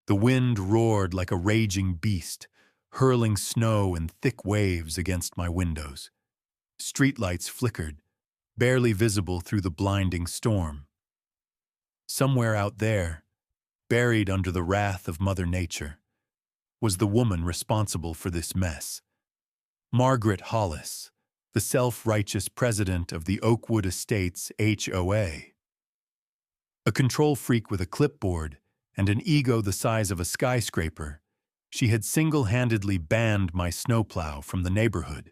The wind roared like a raging beast, hurling snow in thick waves against my windows. Streetlights flickered, barely visible through the blinding storm. Somewhere out there, buried under the wrath of Mother Nature, was the woman responsible for this mess. Margaret Hollis, the self-righteous president of the Oakwood Estates HOA. A control freak with a clipboard and an ego the size of a skyscraper, she had single-handedly banned my snowplow from the neighborhood.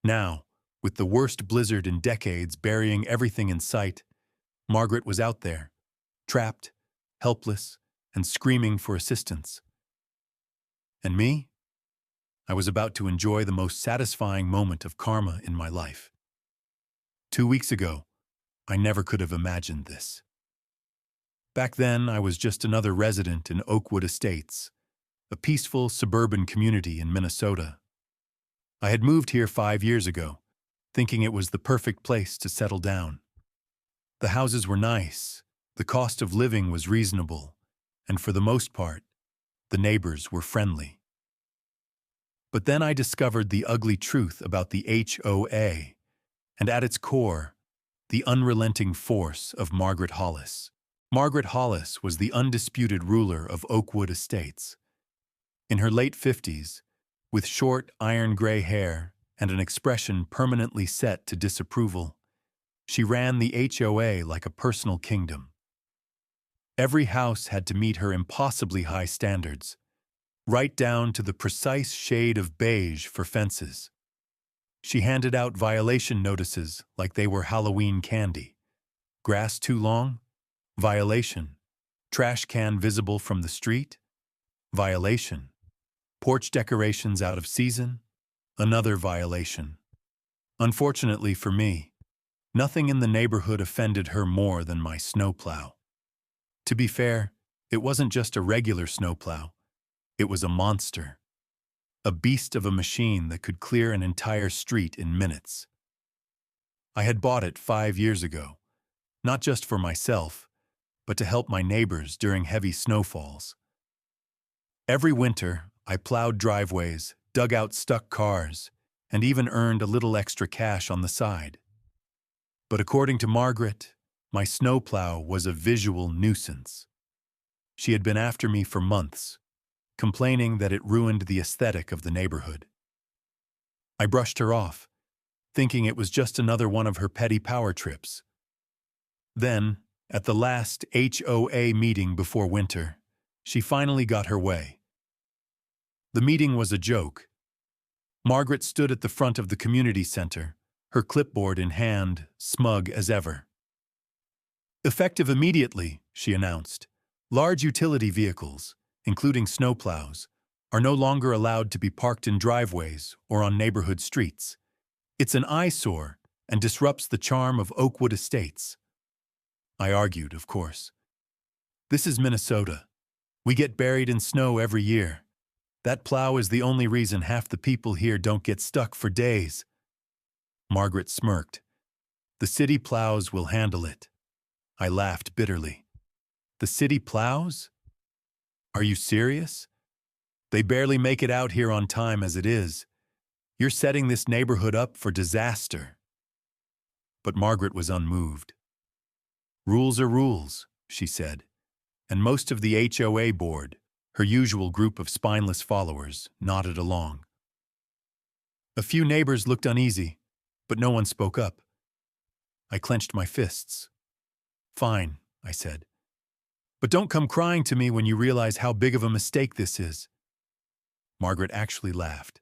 Now, with the worst blizzard in decades burying everything in sight, Margaret was out there, trapped, helpless, and screaming for assistance. And me? I was about to enjoy the most satisfying moment of karma in my life. 2 weeks ago, I never could have imagined this. Back then, I was just another resident in Oakwood Estates, a peaceful suburban community in Minnesota. I had moved here 5 years ago, thinking it was the perfect place to settle down. The houses were nice, the cost of living was reasonable, and for the most part, the neighbors were friendly. But then I discovered the ugly truth about the HOA, and at its core, the unrelenting force of Margaret Hollis. Margaret Hollis was the undisputed ruler of Oakwood Estates. In her late 50s, with short, iron-gray hair and an expression permanently set to disapproval, she ran the HOA like a personal kingdom. Every house had to meet her impossibly high standards, right down to the precise shade of beige for fences. She handed out violation notices like they were Halloween candy. Grass too long? Violation. Trash can visible from the street? Violation. Porch decorations out of season? Another violation. Unfortunately for me, nothing in the neighborhood offended her more than my snowplow. To be fair, it wasn't just a regular snowplow. It was a monster. A beast of a machine that could clear an entire street in minutes. I had bought it 5 years ago, not just for myself, but to help my neighbors during heavy snowfalls. Every winter, I plowed driveways, dug out stuck cars, and even earned a little extra cash on the side. But according to Margaret, my snowplow was a visual nuisance. She had been after me for months, complaining that it ruined the aesthetic of the neighborhood. I brushed her off, thinking it was just another one of her petty power trips. Then, at the last HOA meeting before winter, she finally got her way. The meeting was a joke. Margaret stood at the front of the community center, her clipboard in hand, smug as ever. Effective immediately, she announced, large utility vehicles, including snowplows, are no longer allowed to be parked in driveways or on neighborhood streets. It's an eyesore and disrupts the charm of Oakwood Estates. I argued, of course. This is Minnesota. We get buried in snow every year. That plow is the only reason half the people here don't get stuck for days. Margaret smirked. The city plows will handle it. I laughed bitterly. The city plows? Are you serious? They barely make it out here on time as it is. You're setting this neighborhood up for disaster. But Margaret was unmoved. Rules are rules, she said, and most of the HOA board, her usual group of spineless followers, nodded along. A few neighbors looked uneasy, but no one spoke up. I clenched my fists. Fine, I said. But don't come crying to me when you realize how big of a mistake this is. Margaret actually laughed.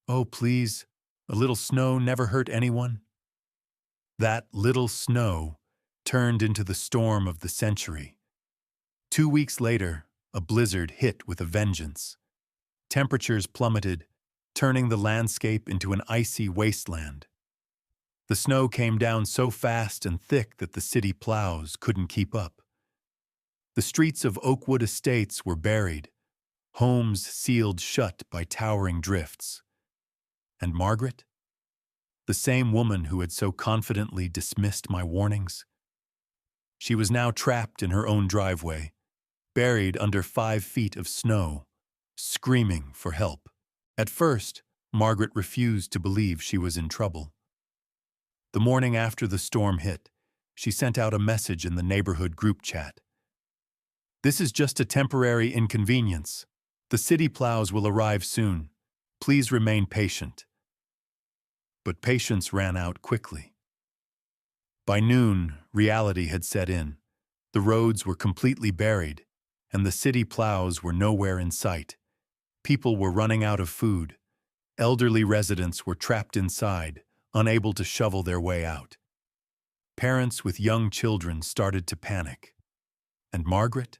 Oh, please, a little snow never hurt anyone. That little snow turned into the storm of the century. 2 weeks later, a blizzard hit with a vengeance. Temperatures plummeted, turning the landscape into an icy wasteland. The snow came down so fast and thick that the city plows couldn't keep up. The streets of Oakwood Estates were buried, homes sealed shut by towering drifts. And Margaret? The same woman who had so confidently dismissed my warnings? She was now trapped in her own driveway, buried under 5 feet of snow, screaming for help. At first, Margaret refused to believe she was in trouble. The morning after the storm hit, she sent out a message in the neighborhood group chat. "This is just a temporary inconvenience. The city plows will arrive soon. Please remain patient." But patience ran out quickly. By noon, reality had set in. The roads were completely buried, and the city plows were nowhere in sight. People were running out of food. Elderly residents were trapped inside, unable to shovel their way out. Parents with young children started to panic. And Margaret?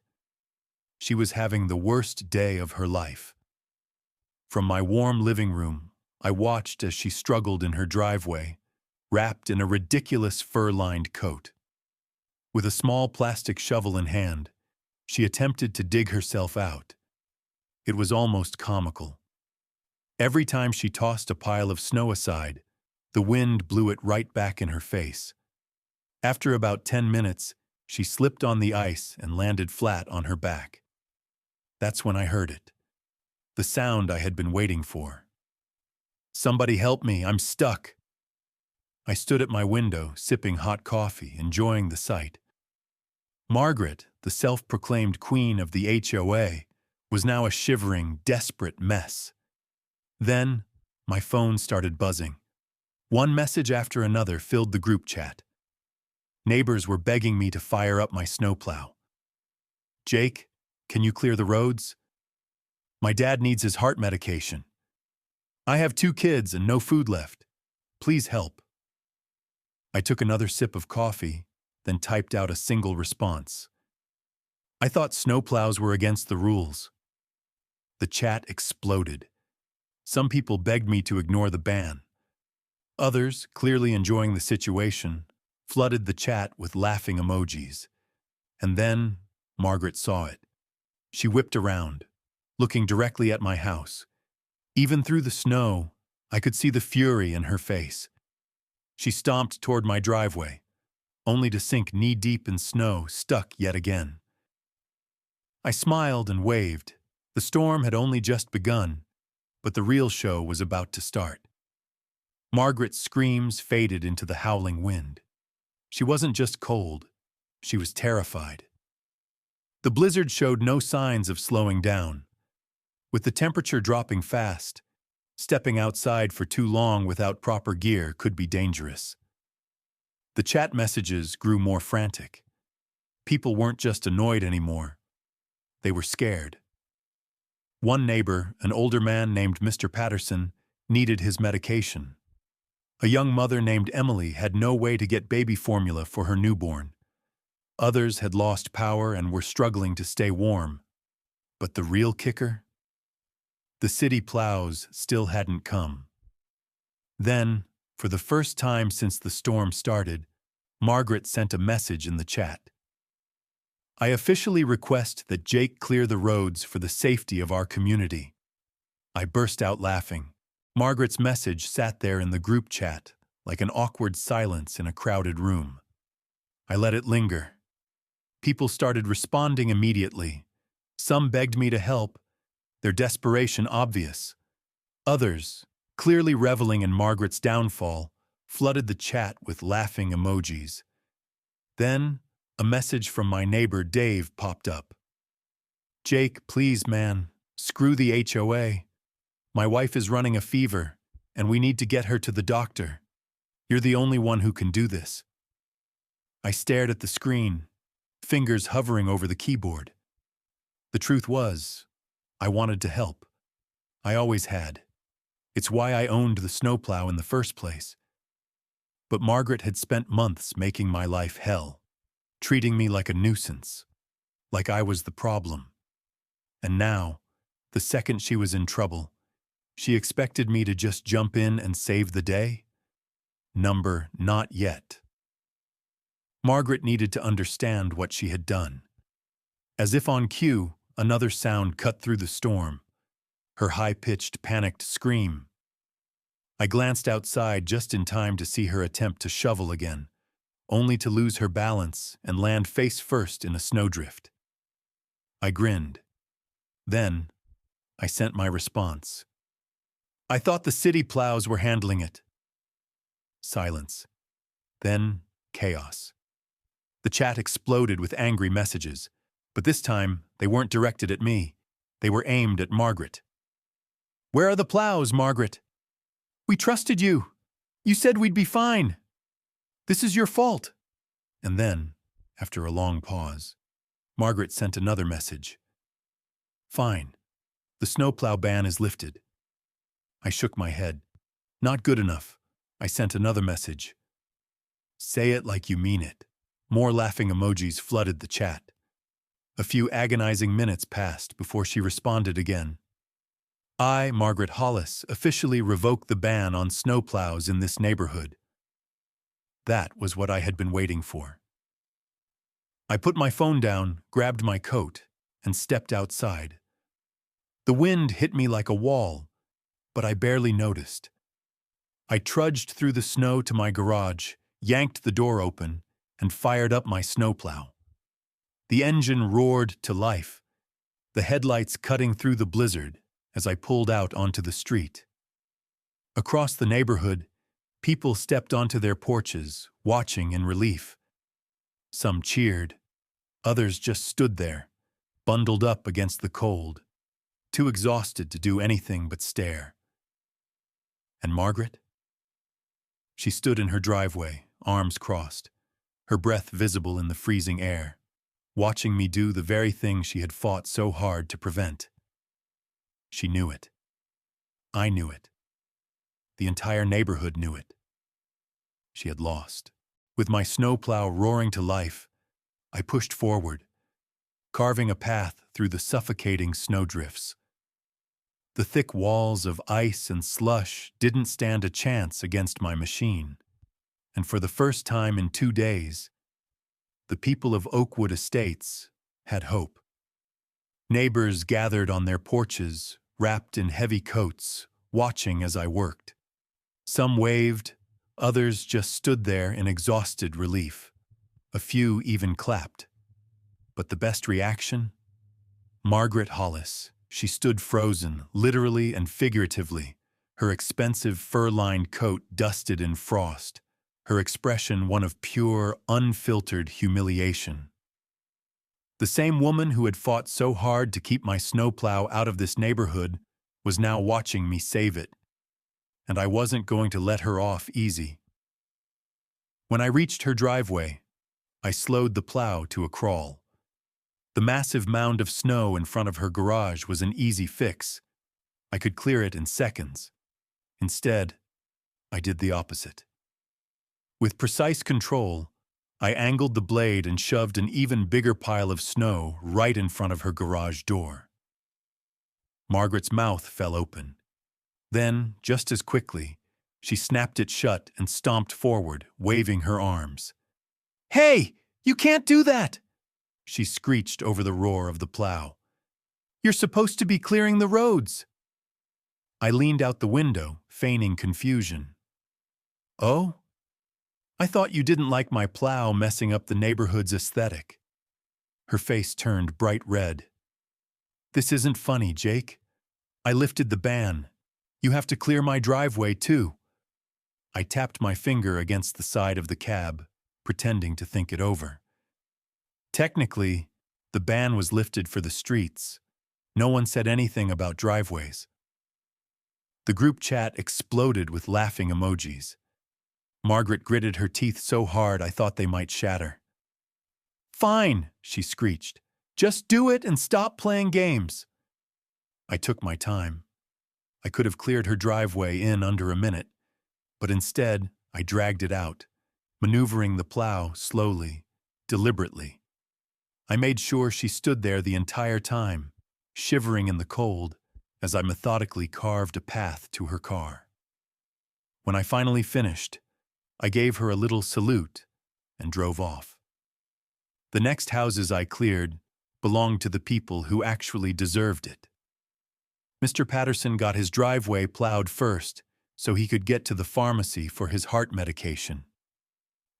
She was having the worst day of her life. From my warm living room, I watched as she struggled in her driveway, wrapped in a ridiculous fur-lined coat. With a small plastic shovel in hand, she attempted to dig herself out. It was almost comical. Every time she tossed a pile of snow aside, the wind blew it right back in her face. After about 10 minutes, she slipped on the ice and landed flat on her back. That's when I heard it. The sound I had been waiting for. "Somebody help me, I'm stuck." I stood at my window, sipping hot coffee, enjoying the sight. Margaret, the self-proclaimed queen of the HOA, was now a shivering, desperate mess. Then, my phone started buzzing. One message after another filled the group chat. Neighbors were begging me to fire up my snowplow. "Jake, can you clear the roads? My dad needs his heart medication. I have 2 kids and no food left. Please help." I took another sip of coffee, then typed out a single response. I thought snowplows were against the rules. The chat exploded. Some people begged me to ignore the ban. Others, clearly enjoying the situation, flooded the chat with laughing emojis. And then, Margaret saw it. She whipped around, looking directly at my house. Even through the snow, I could see the fury in her face. She stomped toward my driveway, only to sink knee-deep in snow, stuck yet again. I smiled and waved. The storm had only just begun, but the real show was about to start. Margaret's screams faded into the howling wind. She wasn't just cold, she was terrified. The blizzard showed no signs of slowing down. With the temperature dropping fast, stepping outside for too long without proper gear could be dangerous. The chat messages grew more frantic. People weren't just annoyed anymore. They were scared. One neighbor, an older man named Mr. Patterson, needed his medication. A young mother named Emily had no way to get baby formula for her newborn. Others had lost power and were struggling to stay warm. But the real kicker? The city plows still hadn't come. Then, for the first time since the storm started, Margaret sent a message in the chat. "I officially request that Jake clear the roads for the safety of our community." I burst out laughing. Margaret's message sat there in the group chat, like an awkward silence in a crowded room. I let it linger. People started responding immediately. Some begged me to help, their desperation obvious. Others, clearly reveling in Margaret's downfall, flooded the chat with laughing emojis. Then, a message from my neighbor Dave popped up. "Jake, please, man, screw the HOA. My wife is running a fever, and we need to get her to the doctor. You're the only one who can do this." I stared at the screen, fingers hovering over the keyboard. The truth was, I wanted to help. I always had. It's why I owned the snowplow in the first place. But Margaret had spent months making my life hell, treating me like a nuisance, like I was the problem. And now, the second she was in trouble, she expected me to just jump in and save the day? Number not yet. Margaret needed to understand what she had done. As if on cue, another sound cut through the storm, her high-pitched, panicked scream. I glanced outside just in time to see her attempt to shovel again, only to lose her balance and land face first in a snowdrift. I grinned. Then, I sent my response. I thought the city plows were handling it. Silence. Then, chaos. The chat exploded with angry messages, but this time they weren't directed at me. They were aimed at Margaret. Where are the plows, Margaret? We trusted you. You said we'd be fine. This is your fault. And then, after a long pause, Margaret sent another message. Fine. The snowplow ban is lifted. I shook my head. Not good enough. I sent another message. Say it like you mean it. More laughing emojis flooded the chat. A few agonizing minutes passed before she responded again. I, Margaret Hollis, officially revoked the ban on snowplows in this neighborhood. That was what I had been waiting for. I put my phone down, grabbed my coat, and stepped outside. The wind hit me like a wall, but I barely noticed. I trudged through the snow to my garage, yanked the door open, and fired up my snowplow. The engine roared to life, the headlights cutting through the blizzard as I pulled out onto the street. Across the neighborhood, people stepped onto their porches, watching in relief. Some cheered, others just stood there, bundled up against the cold, too exhausted to do anything but stare. And Margaret? She stood in her driveway, arms crossed, her breath visible in the freezing air, watching me do the very thing she had fought so hard to prevent. She knew it. I knew it. The entire neighborhood knew it. She had lost. With my snowplow roaring to life, I pushed forward, carving a path through the suffocating snowdrifts. The thick walls of ice and slush didn't stand a chance against my machine, and for the first time in 2 days, the people of Oakwood Estates had hope. Neighbors gathered on their porches, wrapped in heavy coats, watching as I worked. Some waved, others just stood there in exhausted relief. A few even clapped. But the best reaction? Margaret Hollis. She stood frozen, literally and figuratively, her expensive fur-lined coat dusted in frost, her expression one of pure, unfiltered humiliation. The same woman who had fought so hard to keep my snowplow out of this neighborhood was now watching me save it, and I wasn't going to let her off easy. When I reached her driveway, I slowed the plow to a crawl. The massive mound of snow in front of her garage was an easy fix. I could clear it in seconds. Instead, I did the opposite. With precise control, I angled the blade and shoved an even bigger pile of snow right in front of her garage door. Margaret's mouth fell open. Then, just as quickly, she snapped it shut and stomped forward, waving her arms. "Hey, you can't do that!" she screeched over the roar of the plow. "You're supposed to be clearing the roads." I leaned out the window, feigning confusion. "Oh? I thought you didn't like my plow messing up the neighborhood's aesthetic." Her face turned bright red. "This isn't funny, Jake. I lifted the ban. You have to clear my driveway, too." I tapped my finger against the side of the cab, pretending to think it over. Technically, the ban was lifted for the streets. No one said anything about driveways. The group chat exploded with laughing emojis. Margaret gritted her teeth so hard I thought they might shatter. "Fine," she screeched. "Just do it and stop playing games." I took my time. I could have cleared her driveway in under a minute, but instead I dragged it out, maneuvering the plow slowly, deliberately. I made sure she stood there the entire time, shivering in the cold as I methodically carved a path to her car. When I finally finished, I gave her a little salute and drove off. The next houses I cleared belonged to the people who actually deserved it. Mr. Patterson got his driveway plowed first so he could get to the pharmacy for his heart medication.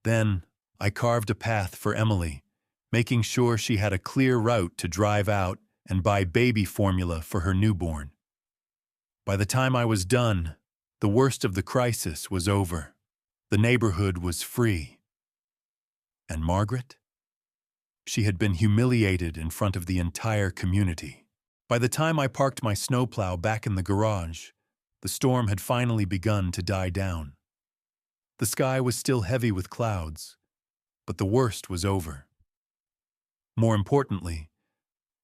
Then I carved a path for Emily, making sure she had a clear route to drive out and buy baby formula for her newborn. By the time I was done, the worst of the crisis was over. The neighborhood was free. And Margaret? She had been humiliated in front of the entire community. By the time I parked my snowplow back in the garage, the storm had finally begun to die down. The sky was still heavy with clouds, but the worst was over. More importantly,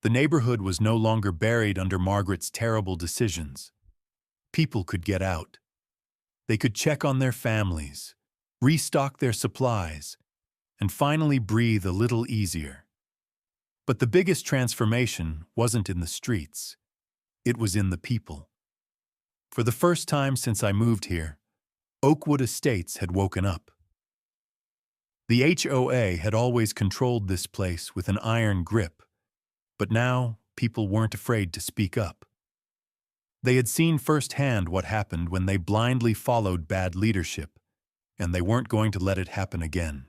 the neighborhood was no longer buried under Margaret's terrible decisions. People could get out. They could check on their families, restock their supplies, and finally breathe a little easier. But the biggest transformation wasn't in the streets. It was in the people. For the first time since I moved here, Oakwood Estates had woken up. The HOA had always controlled this place with an iron grip, but now people weren't afraid to speak up. They had seen firsthand what happened when they blindly followed bad leadership, and they weren't going to let it happen again.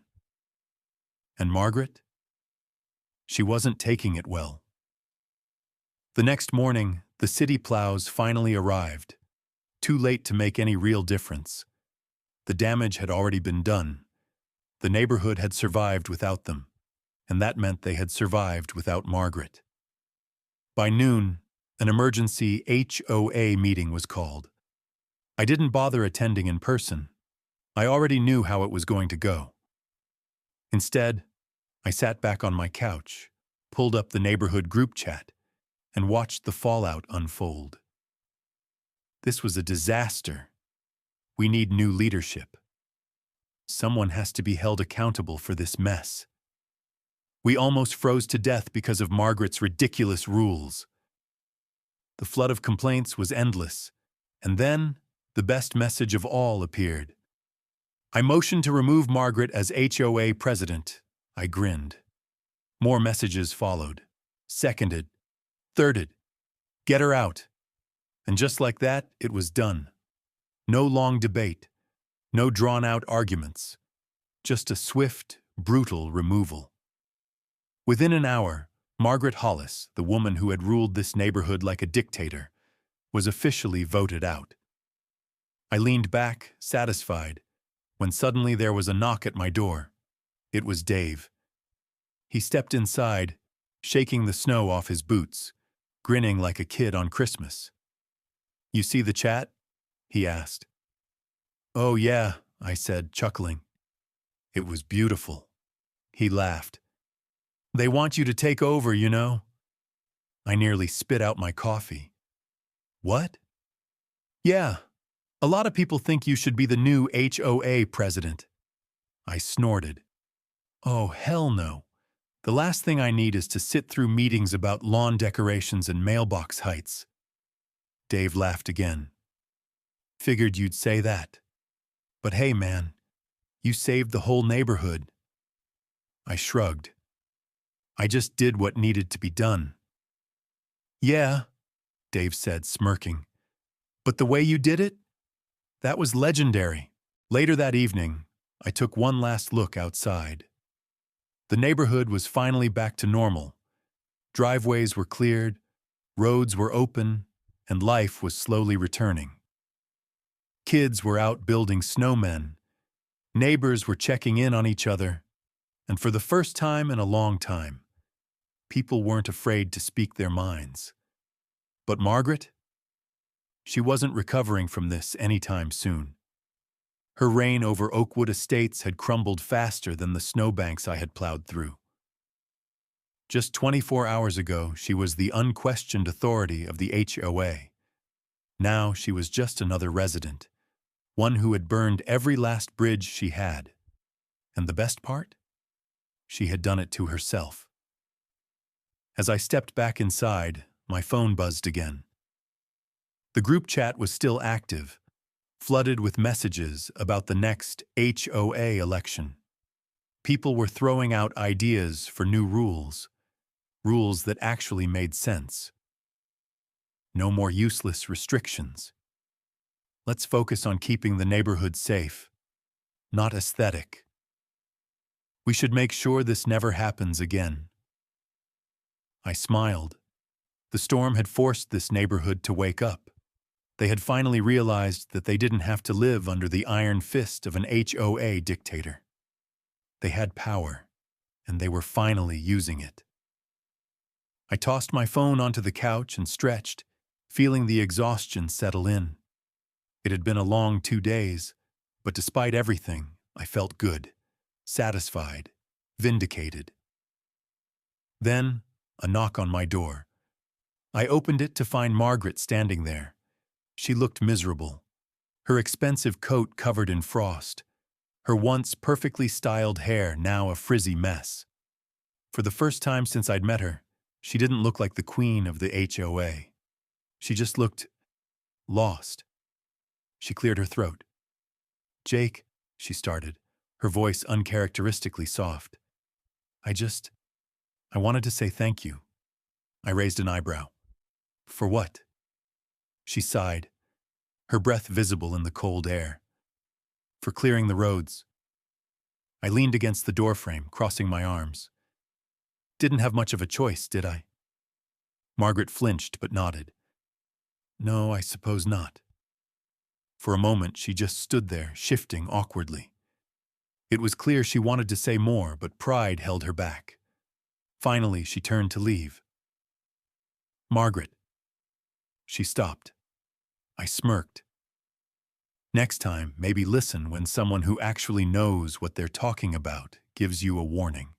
And Margaret? She wasn't taking it well. The next morning, the city plows finally arrived, too late to make any real difference. The damage had already been done. The neighborhood had survived without them, and that meant they had survived without Margaret. By noon, an emergency HOA meeting was called. I didn't bother attending in person. I already knew how it was going to go. Instead, I sat back on my couch, pulled up the neighborhood group chat, and watched the fallout unfold. This was a disaster. We need new leadership. Someone has to be held accountable for this mess. We almost froze to death because of Margaret's ridiculous rules. The flood of complaints was endless, and then the best message of all appeared. I motioned to remove Margaret as HOA president. I grinned. More messages followed. Seconded. Thirded. Get her out. And just like that, it was done. No long debate. No drawn-out arguments. Just a swift, brutal removal. Within an hour, Margaret Hollis, the woman who had ruled this neighborhood like a dictator, was officially voted out. I leaned back, satisfied, when suddenly there was a knock at my door. It was Dave. He stepped inside, shaking the snow off his boots, grinning like a kid on Christmas. "You see the chat?" he asked. "Oh yeah," I said, chuckling. "It was beautiful." He laughed. "They want you to take over, you know." I nearly spit out my coffee. "What?" "Yeah, a lot of people think you should be the new HOA president." I snorted. "Oh, hell no. The last thing I need is to sit through meetings about lawn decorations and mailbox heights." Dave laughed again. "Figured you'd say that. But hey, man, you saved the whole neighborhood." I shrugged. "I just did what needed to be done." "Yeah," Dave said, smirking. "But the way you did it? That was legendary." Later that evening, I took one last look outside. The neighborhood was finally back to normal. Driveways were cleared, roads were open, and life was slowly returning. Kids were out building snowmen. Neighbors were checking in on each other. And for the first time in a long time, people weren't afraid to speak their minds. But Margaret? She wasn't recovering from this anytime soon. Her reign over Oakwood Estates had crumbled faster than the snowbanks I had plowed through. Just 24 hours ago, she was the unquestioned authority of the HOA. Now she was just another resident, one who had burned every last bridge she had. And the best part? She had done it to herself. As I stepped back inside, my phone buzzed again. The group chat was still active, flooded with messages about the next HOA election. People were throwing out ideas for new rules, rules that actually made sense. No more useless restrictions. Let's focus on keeping the neighborhood safe, not aesthetic. We should make sure this never happens again. I smiled. The storm had forced this neighborhood to wake up. They had finally realized that they didn't have to live under the iron fist of an HOA dictator. They had power, and they were finally using it. I tossed my phone onto the couch and stretched, feeling the exhaustion settle in. It had been a long 2 days, but despite everything, I felt good, satisfied, vindicated. Then, a knock on my door. I opened it to find Margaret standing there. She looked miserable, her expensive coat covered in frost, her once perfectly styled hair now a frizzy mess. For the first time since I'd met her, she didn't look like the queen of the HOA. She just looked lost. She cleared her throat. "Jake," she started, her voice uncharacteristically soft. I wanted to say thank you." I raised an eyebrow. "For what?" She sighed, her breath visible in the cold air. "For clearing the roads." I leaned against the doorframe, crossing my arms. "Didn't have much of a choice, did I?" Margaret flinched but nodded. "No, I suppose not." For a moment, she just stood there, shifting awkwardly. It was clear she wanted to say more, but pride held her back. Finally, she turned to leave. "Margaret." She stopped. I smirked. Next time, maybe listen when someone who actually knows what they're talking about gives you a warning.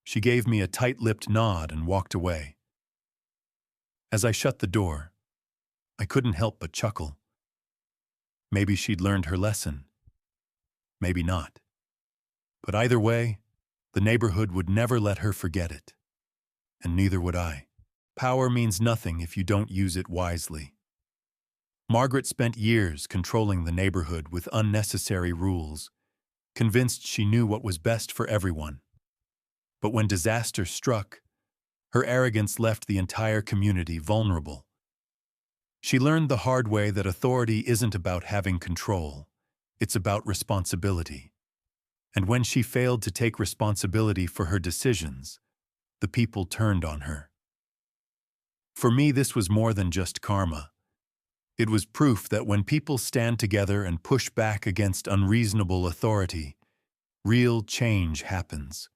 She gave me a tight-lipped nod and walked away. As I shut the door, I couldn't help but chuckle. Maybe she'd learned her lesson. Maybe not. But either way, the neighborhood would never let her forget it. And neither would I. Power means nothing if you don't use it wisely. Margaret spent years controlling the neighborhood with unnecessary rules, convinced she knew what was best for everyone. But when disaster struck, her arrogance left the entire community vulnerable. She learned the hard way that authority isn't about having control, it's about responsibility. And when she failed to take responsibility for her decisions, the people turned on her. For me, this was more than just karma. It was proof that when people stand together and push back against unreasonable authority, real change happens.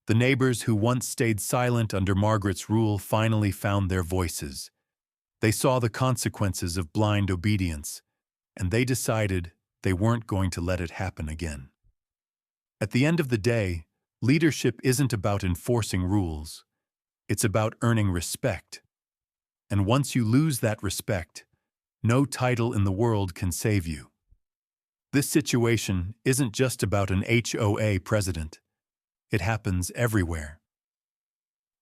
The neighbors who once stayed silent under Margaret's rule finally found their voices. They saw the consequences of blind obedience, and they decided they weren't going to let it happen again. At the end of the day, leadership isn't about enforcing rules. It's about earning respect. And once you lose that respect, no title in the world can save you. This situation isn't just about an HOA president. It happens everywhere.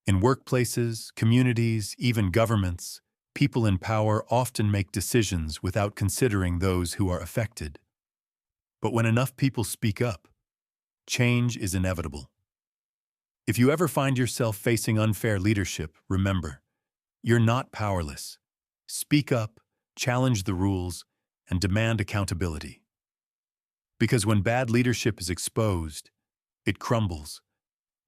In workplaces, communities, even governments, people in power often make decisions without considering those who are affected. But when enough people speak up, change is inevitable. If you ever find yourself facing unfair leadership, remember, you're not powerless. Speak up, challenge the rules, and demand accountability. Because when bad leadership is exposed, it crumbles,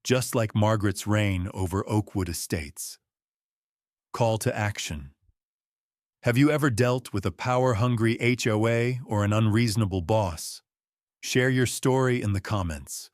just like Margaret's reign over Oakwood Estates. Call to action. Have you ever dealt with a power-hungry HOA or an unreasonable boss? Share your story in the comments.